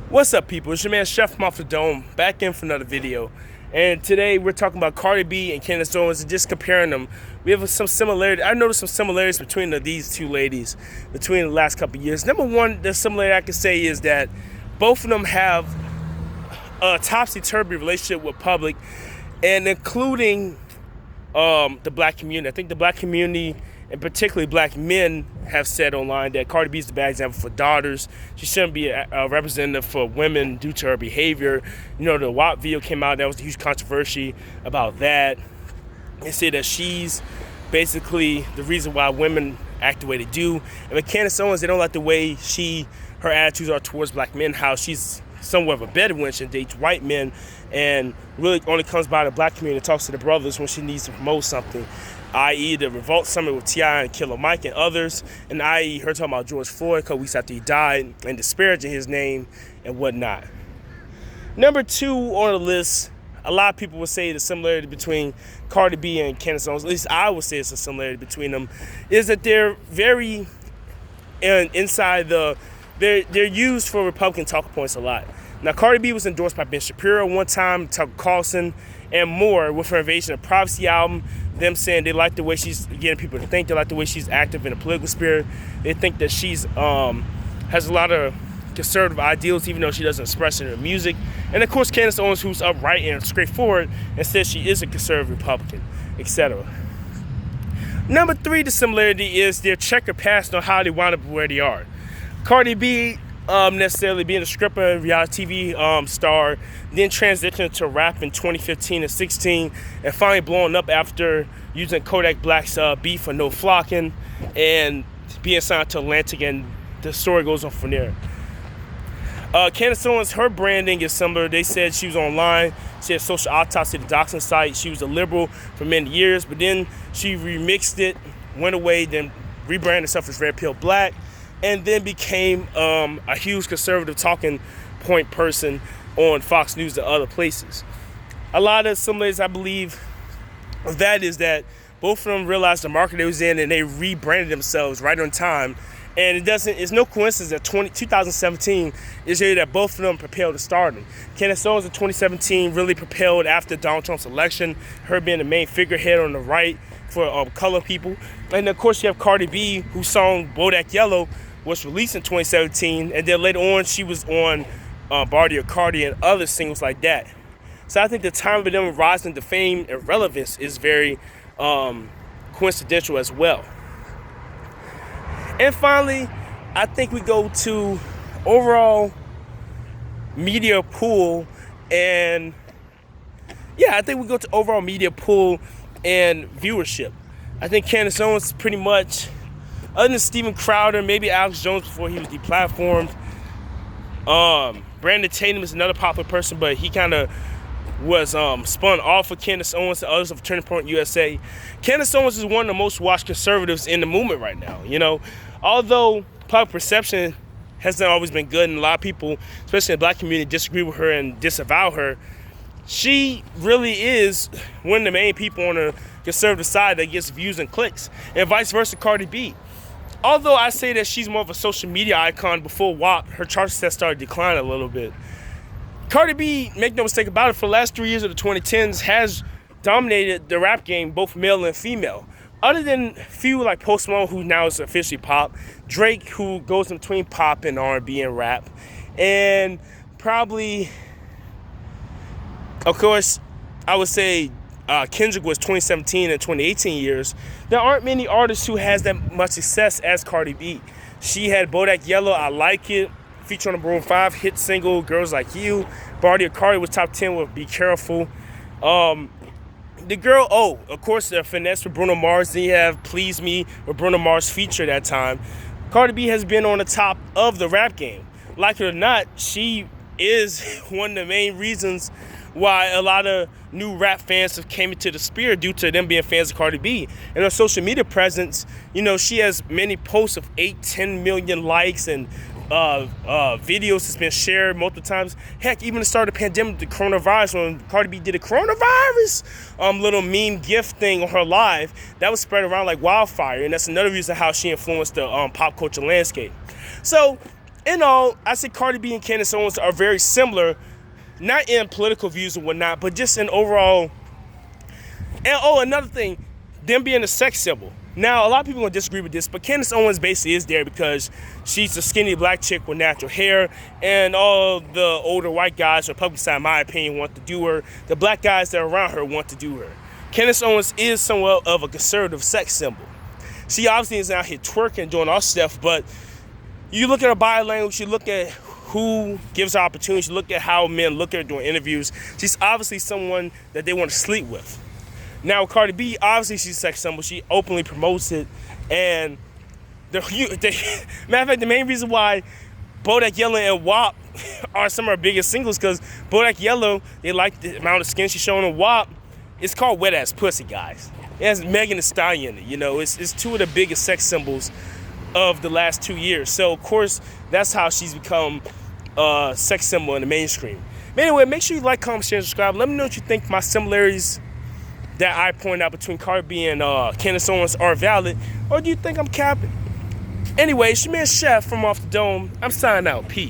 What's up, people? It's your man Chef from Off the Dome, back in for another video. And today we're talking about Cardi B and Candace Owens and just comparing them. We have some similarity. I noticed some similarities between these two ladies between the last couple of years. Number one, the similarity I can say is that both of them have a topsy-turvy relationship with public, and including the black community. I think the black community, and particularly black men, have said online that Cardi B is the bad example for daughters. She shouldn't be a representative for women due to her behavior. You know, the WAP video came out, that was a huge controversy about that. They say that she's basically the reason why women act the way they do. And with Candace Owens, they don't like the way her attitudes are towards black men, how she's somewhat of a bedouin. She dates white men and really only comes by the black community and talks to the brothers when she needs to promote something, i.e. the Revolt Summit with T.I. and Killer Mike and others, and i.e. her talking about George Floyd a couple weeks after he died and disparaging his name and whatnot. Number two on the list, a lot of people would say the similarity between Cardi B and Candace Owens, at least I would say it's a similarity between them, is that they're very they're used for Republican talking points a lot. Now, Cardi B was endorsed by Ben Shapiro one time, Tucker Carlson, and more with her Invasion of Privacy album. Them saying they like the way she's getting people to think, they like the way she's active in a political spirit. They think that she's has a lot of conservative ideals, even though she doesn't express it in her music. And of course, Candace Owens, who's upright and straightforward, and says she is a conservative Republican, etc. Number three, the similarity is their checkered past on how they wound up where they are. Cardi B necessarily being a stripper and reality TV star, then transitioned to rap in 2015 and 16, and finally blowing up after using Kodak Black's beat for No Flocking and being signed to Atlantic, and the story goes on from there. Candace Owens, her branding is similar. They said she was online. She had social autopsy at the doxing site. She was a liberal for many years, but then she remixed it, went away, then rebranded herself as Red Pill Black, and then became a huge conservative talking point person on Fox News and other places. A lot of similarities, I believe, of that is that both of them realized the market they was in and they rebranded themselves right on time. And it's no coincidence that 2017 is the year that both of them propelled to stardom. Candace Owens in 2017 really propelled after Donald Trump's election, her being the main figurehead on the right for colored people. And of course you have Cardi B, whose song Bodak Yellow was released in 2017, and then later on she was on Cardi and other singles like that. So I think the time of them rising to fame and relevance is very coincidental as well. And finally, I think we go to overall media pool and viewership. I think Candace Owens pretty much, other than Steven Crowder, maybe Alex Jones before he was deplatformed. Brandon Tatum is another popular person, but he kind of was spun off of Candace Owens and others of Turning Point USA. Candace Owens is one of the most watched conservatives in the movement right now. You know, although public perception hasn't always been good, and a lot of people, especially in the black community, disagree with her and disavow her, she really is one of the main people on the conservative side that gets views and clicks, and vice versa Cardi B. Although I say that she's more of a social media icon, before WAP, her chart success started declining a little bit. Cardi B, make no mistake about it, for the last 3 years of the 2010s has dominated the rap game, both male and female. Other than few like Post Malone, who now is officially pop, Drake, who goes in between pop and R&B and rap, and probably, of course, I would say Kendrick was 2017 and 2018 years. There aren't many artists who has that much success as Cardi B. She had Bodak Yellow, I Like It, featured on the Maroon 5 hit single Girls Like You. Cardi was top 10 with Be Careful. The girl, of course, the Finesse with Bruno Mars. Then you have Please Me with Bruno Mars featured at that time. Cardi B has been on the top of the rap game. Like it or not, she is one of the main reasons why a lot of new rap fans have came into the sphere, due to them being fans of Cardi B. And her social media presence, you know, she has many posts of 8-10 million likes and videos that's been shared multiple times. Heck, even the start of the pandemic, the coronavirus, when Cardi B did a coronavirus little meme gift thing on her live, that was spread around like wildfire, and that's another reason how she influenced the pop culture landscape. So in all, I say Cardi B and Candace Owens are very similar, not in political views and whatnot, but just in overall. And another thing, them being a sex symbol. Now, a lot of people gonna disagree with this, but Candace Owens basically is there because she's a skinny black chick with natural hair, and all the older white guys, Republican side, in my opinion, want to do her. The black guys that are around her want to do her. Candace Owens is somewhat of a conservative sex symbol. She obviously is out here twerking, doing all stuff, but you look at her body language, you look at who gives her opportunities, you look at how men look at her doing interviews. She's obviously someone that they want to sleep with. Now, Cardi B, obviously she's a sex symbol. She openly promotes it. And matter of fact, the main reason why Bodak Yellow and WAP are some of her biggest singles, because Bodak Yellow, they like the amount of skin she's showing, and WAP, it's called Wet Ass Pussy, guys. It has Megan Thee Stallion in it. You know, it's two of the biggest sex symbols of the last 2 years. So, of course, that's how she's become a sex symbol in the mainstream. But anyway, make sure you like, comment, share, and subscribe. Let me know what you think my similarities that I point out between Cardi B and Candace Owens are valid, or do you think I'm capping? Anyway, it's your man Chef from Off the Dome. I'm signing out. Peace.